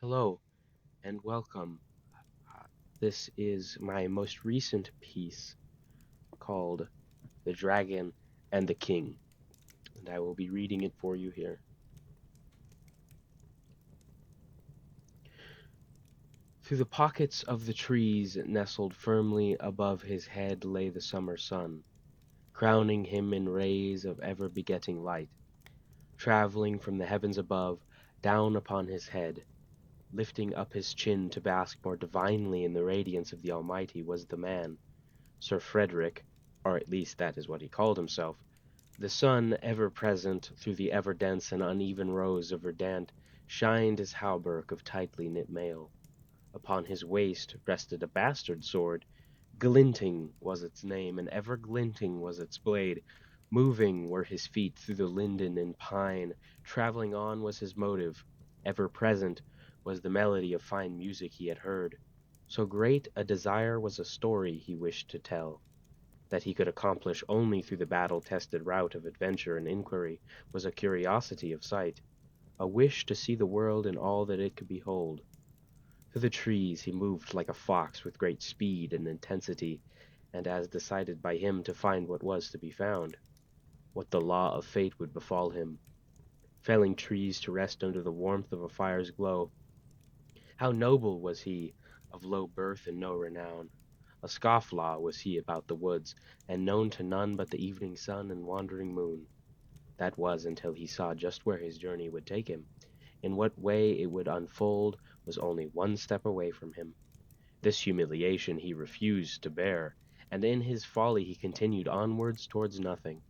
Hello and welcome. Uh, This is my most recent piece called The Dragon and the King, and I will be reading it for you here. Through the pockets of the trees nestled firmly above his head lay the summer sun, crowning him in rays of ever-begetting light, traveling from the heavens above down upon his head, lifting up his chin to bask more divinely in the radiance of the Almighty was the man, Sir Frederick, or at least that is what he called himself. The sun, ever present through the ever dense and uneven rows of verdant, shined his hauberk of tightly knit mail. Upon his waist rested a bastard sword. Glinting was its name, and ever glinting was its blade. Moving were his feet through the linden and pine, travelling on was his motive. Ever present was the melody of fine music he had heard. So great a desire was a story he wished to tell that he could accomplish only through the battle-tested route of adventure and inquiry was a curiosity of sight, a wish to see the world in all that it could behold. Through the trees he moved like a fox with great speed and intensity, and as decided by him to find what was to be found, what the law of fate would befall him, felling trees to rest under the warmth of a fire's glow. How noble was he, of low birth and no renown! A scofflaw was he about the woods, and known to none but the evening sun and wandering moon. That was until he saw just where his journey would take him. In what way it would unfold was only one step away from him. This humiliation he refused to bear, and in his folly he continued onwards towards nothing.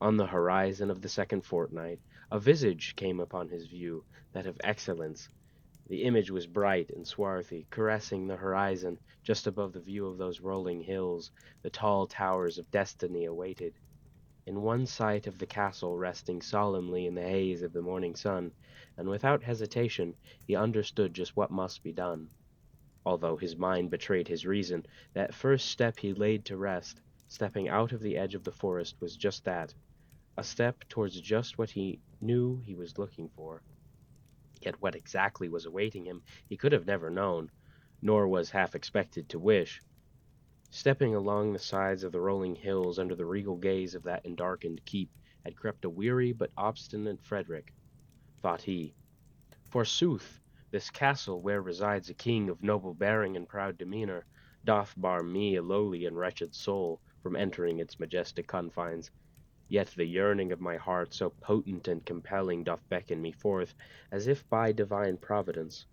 On the horizon of the second fortnight, a visage came upon his view, that of excellence. The image was bright and swarthy, caressing the horizon just above the view of those rolling hills the tall towers of destiny awaited. In one sight of the castle resting solemnly in the haze of the morning sun, and without hesitation he understood just what must be done. Although his mind betrayed his reason, that first step he laid to rest, stepping out of the edge of the forest, was just that, a step towards just what he knew he was looking for. Yet what exactly was awaiting him he could have never known, nor was half expected to wish. Stepping along the sides of the rolling hills under the regal gaze of that endarkened keep had crept a weary but obstinate Frederick, thought he. Forsooth, this castle where resides a king of noble bearing and proud demeanour doth bar me, a lowly and wretched soul, from entering its majestic confines. Yet the yearning of my heart so potent and compelling doth beckon me forth, as if by divine providence.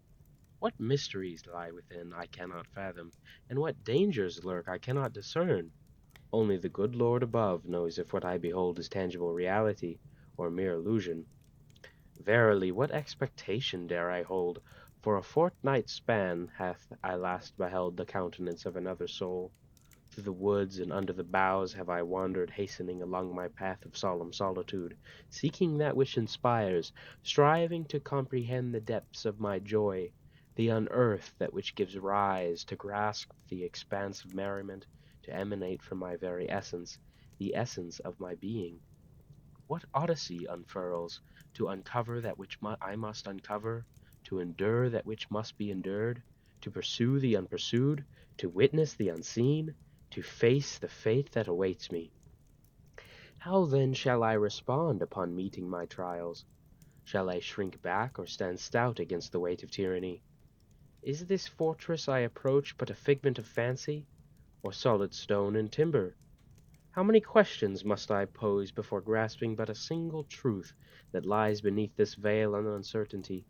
What mysteries lie within I cannot fathom, and what dangers lurk I cannot discern. Only the good Lord above knows if what I behold is tangible reality, or mere illusion. Verily, what expectation dare I hold? For a fortnight's span hath I last beheld the countenance of another soul. Through the woods and under the boughs have I wandered, hastening along my path of solemn solitude, seeking that which inspires, striving to comprehend the depths of my joy, the unearth that which gives rise, to grasp the expanse of merriment, to emanate from my very essence, the essence of my being. What Odyssey unfurls, to uncover that which I must uncover, to endure that which must be endured, to pursue the unpursued, to witness the unseen, to face the fate that awaits me. How then shall I respond upon meeting my trials? Shall I shrink back or stand stout against the weight of tyranny? Is this fortress I approach but a figment of fancy, or solid stone and timber? How many questions must I pose before grasping but a single truth that lies beneath this veil of uncertainty?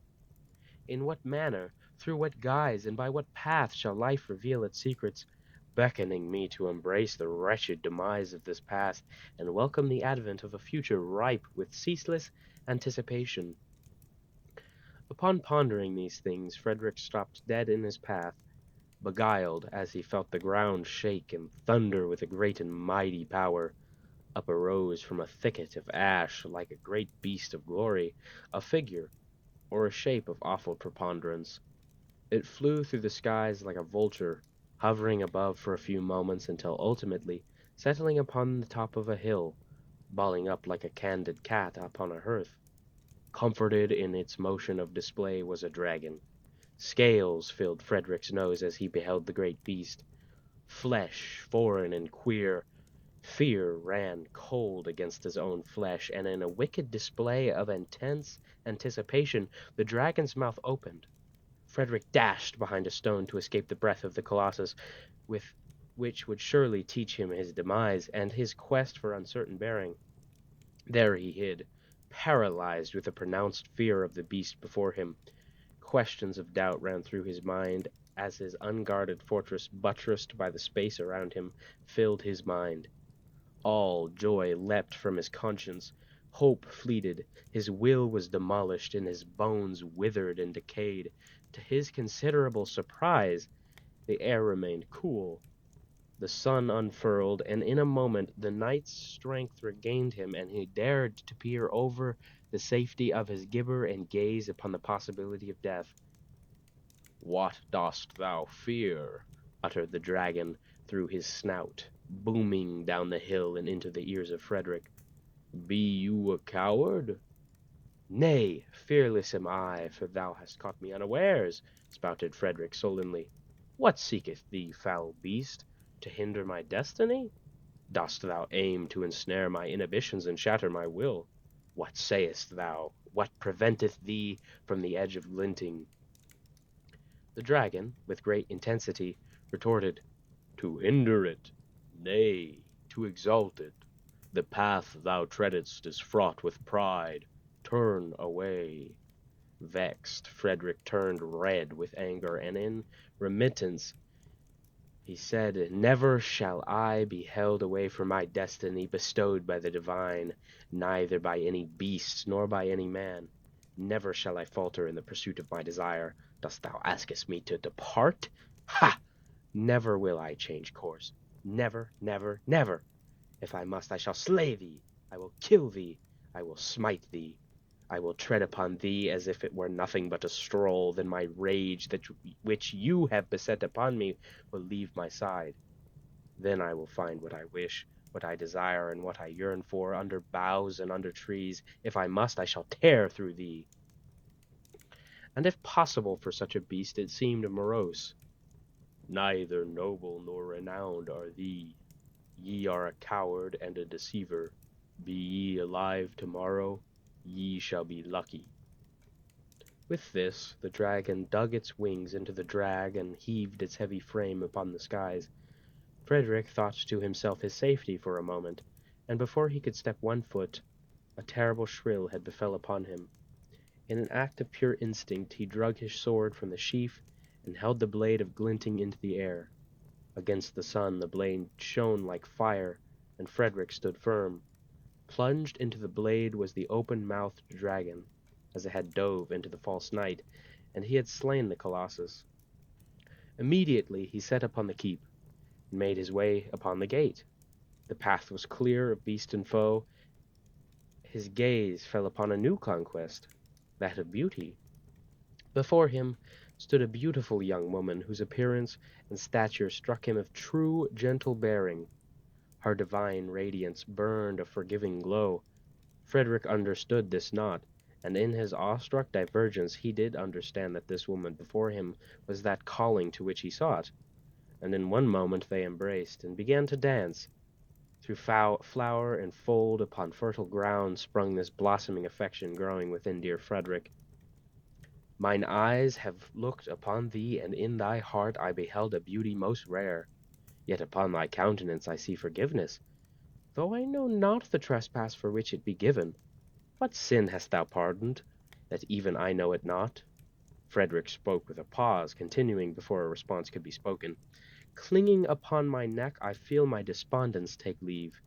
In what manner, through what guise, and by what path shall life reveal its secrets, beckoning me to embrace the wretched demise of this past and welcome the advent of a future ripe with ceaseless anticipation? Upon pondering these things, Frederick stopped dead in his path, beguiled as he felt the ground shake and thunder with a great and mighty power. Up arose from a thicket of ash, like a great beast of glory, a figure, or a shape of awful preponderance. It flew through the skies like a vulture, hovering above for a few moments until ultimately settling upon the top of a hill, balling up like a candid cat upon a hearth. Comforted in its motion of display was a dragon. Scales filled Frederick's nose as he beheld the great beast. Flesh, foreign and queer, fear ran cold against his own flesh, and in a wicked display of intense anticipation, the dragon's mouth opened. Frederick dashed behind a stone to escape the breath of the colossus, with which would surely teach him his demise and his quest for uncertain bearing. There he hid, paralyzed with a pronounced fear of the beast before him. Questions of doubt ran through his mind as his unguarded fortress, buttressed by the space around him, filled his mind. All joy leapt from his conscience. Hope fleeted. His will was demolished, and his bones withered and decayed. To his considerable surprise, the air remained cool. The sun unfurled, and in a moment the knight's strength regained him, and he dared to peer over the safety of his gibber and gaze upon the possibility of death. "What dost thou fear?" uttered the dragon through his snout, booming down the hill and into the ears of Frederick. "Be you a coward?" "Nay, fearless am I, for thou hast caught me unawares," spouted Frederick sullenly. "What seeketh thee, foul beast? To hinder my destiny? Dost thou aim to ensnare my inhibitions and shatter my will? What sayest thou? What preventeth thee from the edge of glinting?" The dragon, with great intensity, retorted, "To hinder it, nay, to exalt it. The path thou treadest is fraught with pride. Turn away." Vexed, Frederick turned red with anger, and in remittance he said, "Never shall I be held away from my destiny bestowed by the divine, neither by any beast nor by any man. Never shall I falter in the pursuit of my desire. Dost thou askest me to depart? Ha! Never will I change course. Never, never, never. If I must, I shall slay thee. I will kill thee. I will smite thee. I will tread upon thee as if it were nothing but a stroll. Then my rage, that which you have beset upon me, will leave my side. Then I will find what I wish, what I desire, and what I yearn for, under boughs and under trees. If I must, I shall tear through thee." And if possible for such a beast, it seemed morose. "Neither noble nor renowned are thee. Ye are a coward and a deceiver. Be ye alive tomorrow, ye shall be lucky." With this, the dragon dug its wings into the drag and heaved its heavy frame upon the skies. Frederick thought to himself his safety for a moment, and before he could step 1 foot, a terrible shrill had befell upon him. In an act of pure instinct, he drug his sword from the sheath and held the blade of glinting into the air. Against the sun the blade shone like fire, and Frederick stood firm. Plunged into the blade was the open-mouthed dragon, as it had dove into the false knight, and he had slain the colossus. Immediately he set upon the keep, and made his way upon the gate. The path was clear of beast and foe. His gaze fell upon a new conquest, that of beauty. Before him stood a beautiful young woman whose appearance and stature struck him of true, gentle bearing. Her divine radiance burned a forgiving glow. Frederick understood this not, and in his awestruck divergence he did understand that this woman before him was that calling to which he sought, and in one moment they embraced, and began to dance. Through flower and fold upon fertile ground sprung this blossoming affection growing within dear Frederick. "Mine eyes have looked upon thee, and in thy heart I beheld a beauty most rare. Yet upon thy countenance I see forgiveness, though I know not the trespass for which it be given. What sin hast thou pardoned, that even I know it not?" Frederick spoke with a pause, continuing before a response could be spoken. "Clinging upon my neck, I feel my despondence take leave.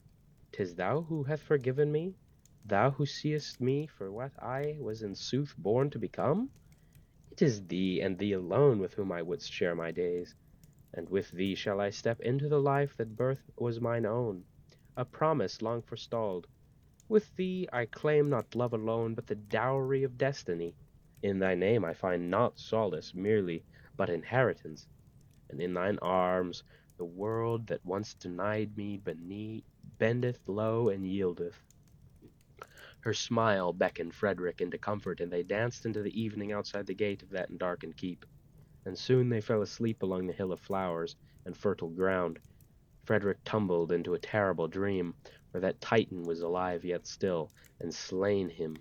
'Tis thou who hast forgiven me? Thou who seest me for what I was in sooth born to become? It is thee, and thee alone, with whom I wouldst share my days, and with thee shall I step into the life that birth was mine own, a promise long forestalled. With thee I claim not love alone, but the dowry of destiny. In thy name I find not solace merely, but inheritance, and in thine arms the world that once denied me bendeth low and yieldeth." Her smile beckoned Frederick into comfort, and they danced into the evening outside the gate of that darkened keep. And soon they fell asleep along the hill of flowers and fertile ground. Frederick tumbled into a terrible dream, where that Titan was alive yet still, and slain him.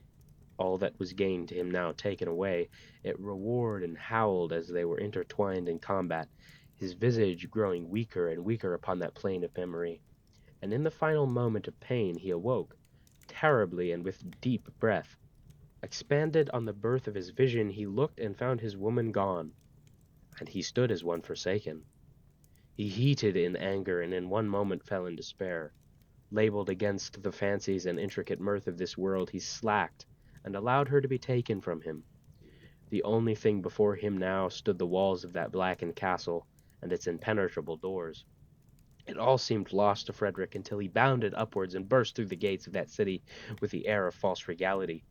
All that was gained to him now taken away, it roared and howled as they were intertwined in combat, his visage growing weaker and weaker upon that plane of memory. And in the final moment of pain he awoke, terribly and with deep breath. Expanded on the birth of his vision, he looked and found his woman gone, and he stood as one forsaken. He heated in anger, and in one moment fell in despair. Labeled against the fancies and intricate mirth of this world, he slacked, and allowed her to be taken from him. The only thing before him now stood the walls of that blackened castle, and its impenetrable doors. It all seemed lost to Frederick until he bounded upwards and burst through the gates of that city with the air of false regality.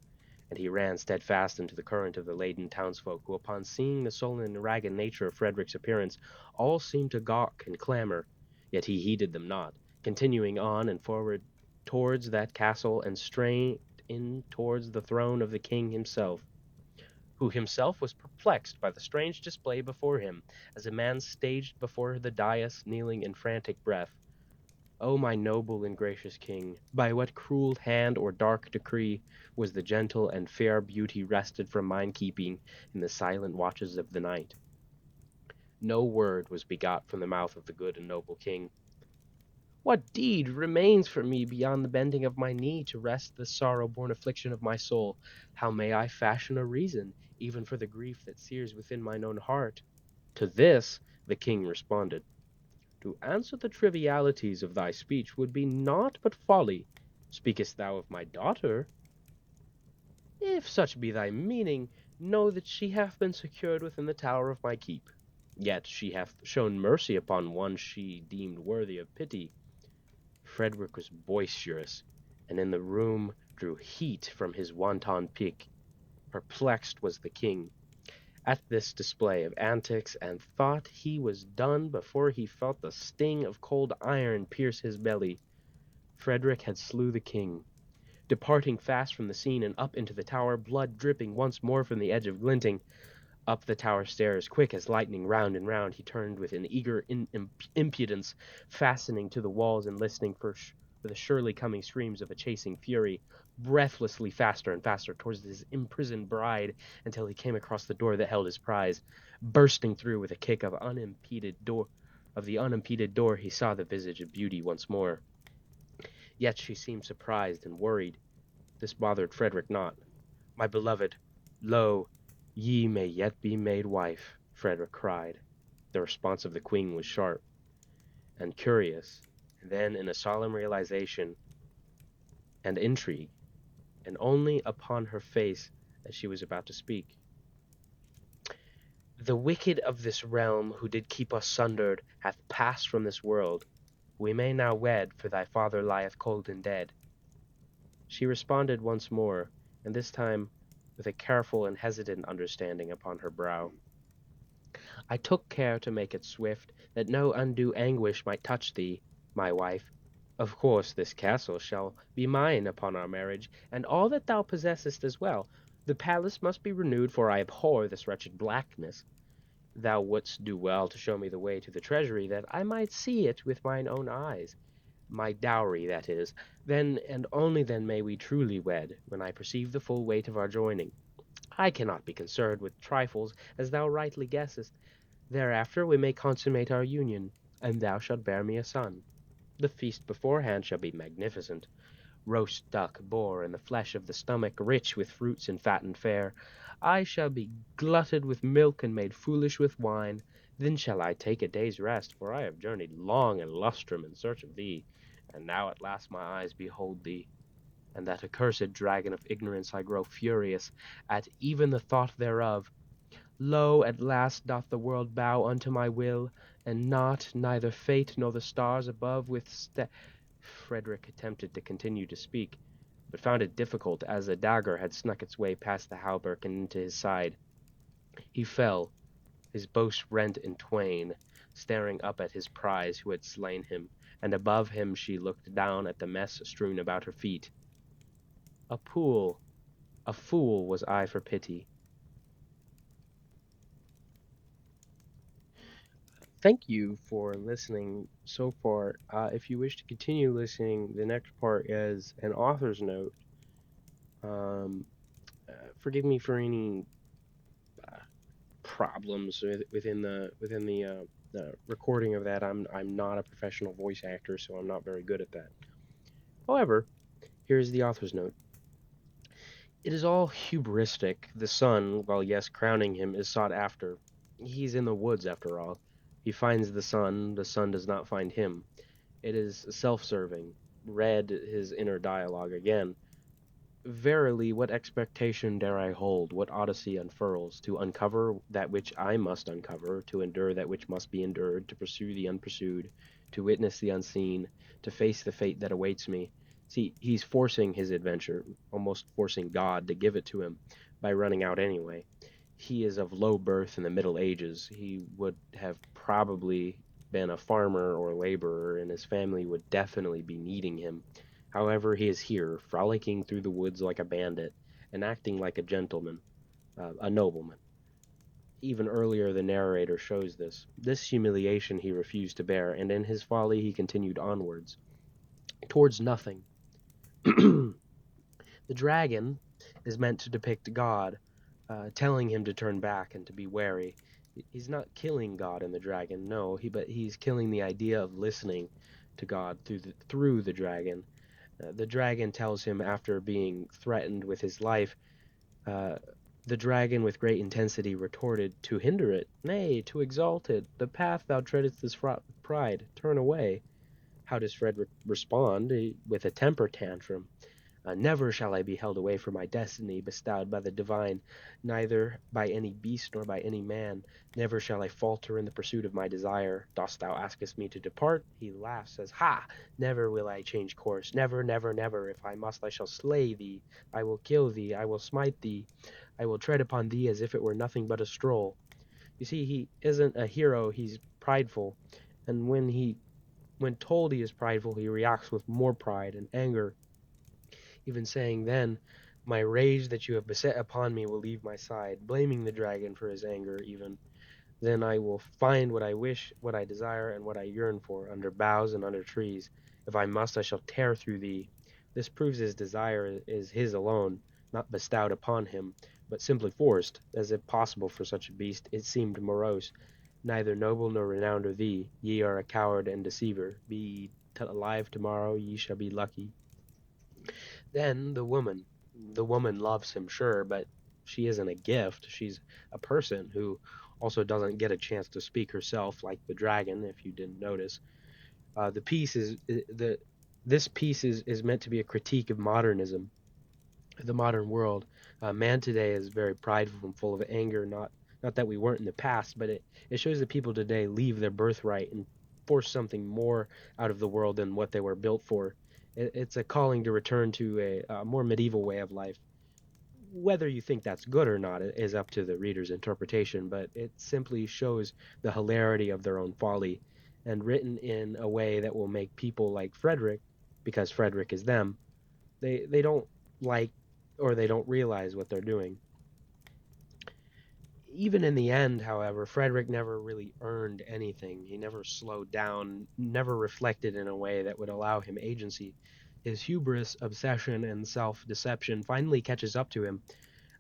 And he ran steadfast into the current of the laden townsfolk, who, upon seeing the sullen and ragged nature of Frederick's appearance, all seemed to gawk and clamor. Yet he heeded them not, continuing on and forward towards that castle, and straight in towards the throne of the king himself, who himself was perplexed by the strange display before him, as a man staged before the dais, kneeling in frantic breath. O my noble and gracious king, by what cruel hand or dark decree was the gentle and fair beauty wrested from mine keeping in the silent watches of the night? No word was begot from the mouth of the good and noble king. What deed remains for me beyond the bending of my knee to rest the sorrow-born affliction of my soul? How may I fashion a reason, even for the grief that sears within mine own heart? To this the king responded, To answer the trivialities of thy speech would be naught but folly. Speakest thou of my daughter? If such be thy meaning, know that she hath been secured within the tower of my keep. Yet she hath shown mercy upon one she deemed worthy of pity. Frederick was boisterous, and in the room drew heat from his wanton pique. Perplexed was the king at this display of antics, and thought he was done before he felt the sting of cold iron pierce his belly. Frederick had slew the king. Departing fast from the scene and up into the tower, blood dripping once more from the edge of glinting. Up the tower stairs, quick as lightning, round and round, he turned with an eager impudence, fastening to the walls and listening for the surely coming screams of a chasing fury, breathlessly faster and faster towards his imprisoned bride, until he came across the door that held his prize. Bursting through with a kick of the unimpeded door, he saw the visage of beauty once more. Yet she seemed surprised and worried. This bothered Frederick not. My beloved, lo, ye may yet be made wife, Frederick cried. The response of the queen was sharp and curious, and then in a solemn realization and intrigue, and only upon her face as she was about to speak. The wicked of this realm, who did keep us sundered, hath passed from this world. We may now wed, for thy father lieth cold and dead. She responded once more, and this time with a careful and hesitant understanding upon her brow. I took care to make it swift, that no undue anguish might touch thee, my wife. Of course this castle shall be mine upon our marriage, and all that thou possessest as well. The palace must be renewed, for I abhor this wretched blackness. Thou wouldst do well to show me the way to the treasury, that I might see it with mine own eyes. My dowry, that is. Then, and only then, may we truly wed, when I perceive the full weight of our joining. I cannot be concerned with trifles, as thou rightly guessest. Thereafter we may consummate our union, and thou shalt bear me a son. The feast beforehand shall be magnificent. Roast duck, boar, and the flesh of the stomach, rich with fruits and fat and fair. I shall be glutted with milk and made foolish with wine. Then shall I take a day's rest, for I have journeyed long and lustrum in search of thee, and now at last my eyes behold thee. And that accursed dragon of ignorance I grow furious at even the thought thereof. Lo, at last doth the world bow unto my will, and not neither fate nor the stars above Frederick attempted to continue to speak, but found it difficult, as a dagger had snuck its way past the hauberk and into his side. He fell, his boast rent in twain, staring up at his prize who had slain him, and above him she looked down at the mess strewn about her feet. A pool, a fool was I for pity. Thank you for listening so far. If you wish to continue listening, the next part is an author's note. Um, Forgive me for any uh, problems within the recording of that. I'm not a professional voice actor, so I'm not very good at that. However, here's the author's note. It is all hubristic. The sun, while yes crowning him, is sought after. He's in the woods after all. He finds the sun does not find him. It is self-serving. Read his inner dialogue again. Verily, what expectation dare I hold, what Odyssey unfurls, to uncover that which I must uncover, to endure that which must be endured, to pursue the unpursued, to witness the unseen, to face the fate that awaits me. See, he's forcing his adventure, almost forcing God to give it to him by running out anyway. He is of low birth in the Middle Ages. He would have probably been a farmer or laborer, and his family would definitely be needing him. However, he is here, frolicking through the woods like a bandit, and acting like a gentleman, a nobleman. Even earlier, the narrator shows this. This humiliation he refused to bear, and in his folly he continued onwards, towards nothing. The dragon is meant to depict God, telling him to turn back and to be wary. He's not killing God in the dragon, no, but he's killing the idea of listening to God through the dragon. The dragon tells him after being threatened with his life, uh, the dragon with great intensity retorted, to hinder it, nay, to exalt it, the path thou treadest is fraught with pride, turn away. How does Fred respond? With a temper tantrum. Never shall I be held away from my destiny bestowed by the divine, neither by any beast nor by any man. Never shall I falter in the pursuit of my desire. Dost thou askest me to depart? He laughs, says, Ha! Never will I change course. Never, never, never. If I must, I shall slay thee. I will kill thee. I will smite thee. I will tread upon thee as if it were nothing but a stroll. You see, he isn't a hero. He's prideful, and when told he is prideful, he reacts with more pride and anger, even saying then, my rage that you have beset upon me will leave my side, blaming the dragon for his anger even. Then I will find what I wish, what I desire, and what I yearn for, under boughs and under trees. If I must, I shall tear through thee. This proves his desire is his alone, not bestowed upon him, but simply forced, as if possible for such a beast. It seemed morose. Neither noble nor renowned are thee. Ye are a coward and deceiver. Be ye alive tomorrow, ye shall be lucky. Then the woman loves him, sure, but she isn't a gift. She's a person who also doesn't get a chance to speak herself, like the dragon, if you didn't notice. The piece is the This piece is meant to be a critique of modernism, the modern world. Man today is very prideful and full of anger. Not that we weren't in the past, but it shows that people today leave their birthright and force something more out of the world than what they were built for. It's a calling to return to a more medieval way of life. Whether you think that's good or not is up to the reader's interpretation, but it simply shows the hilarity of their own folly, and written in a way that will make people like Frederick, because Frederick is them, they don't like, or they don't realize what they're doing. Even in the end, however, Frederick never really earned anything. He never slowed down, never reflected in a way that would allow him agency. His hubris, obsession, and self deception finally catches up to him,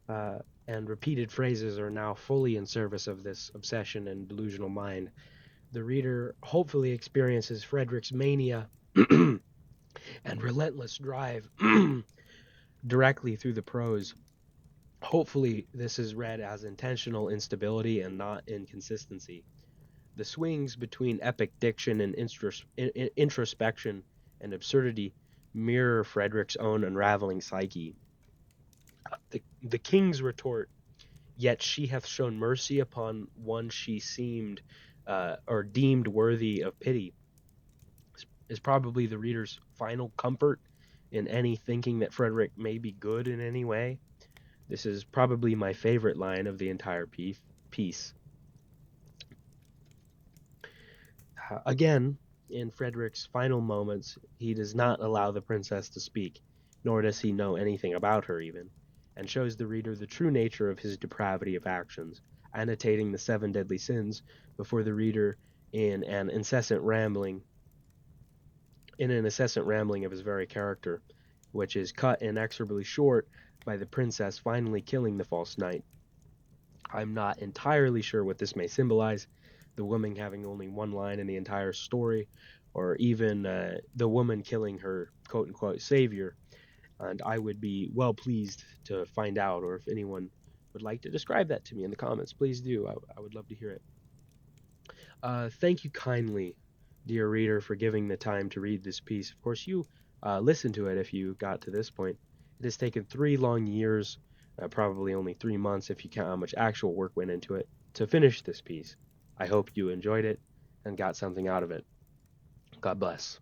uh, and repeated phrases are now fully in service of this obsession and delusional mind. The reader hopefully experiences Frederick's mania and relentless drive directly through the prose. Hopefully, this is read as intentional instability and not inconsistency. The swings between epic diction and introspection and absurdity mirror Frederick's own unraveling psyche. The king's retort, yet she hath shown mercy upon one she seemed or deemed worthy of pity, is probably the reader's final comfort in any thinking that Frederick may be good in any way. This is probably my favorite line of the entire piece. Again, in Frederick's final moments, he does not allow the princess to speak. nor does he know anything about her even, and shows the reader the true nature of his depravity of actions, annotating the seven deadly sins before the reader in an incessant rambling of his very character, which is cut inexorably short by the princess finally killing the false knight. I'm not entirely sure what this may symbolize, the woman having only one line in the entire story, or even the woman killing her quote unquote savior. And I would be well pleased to find out, or if anyone would like to describe that to me in the comments, please do. I would love to hear it. Thank you kindly, dear reader, for giving the time to read this piece. Of course, you listened to it if you got to this point. It has taken 3 long years, probably only 3 months if you count how much actual work went into it, to finish this piece. I hope you enjoyed it and got something out of it. God bless.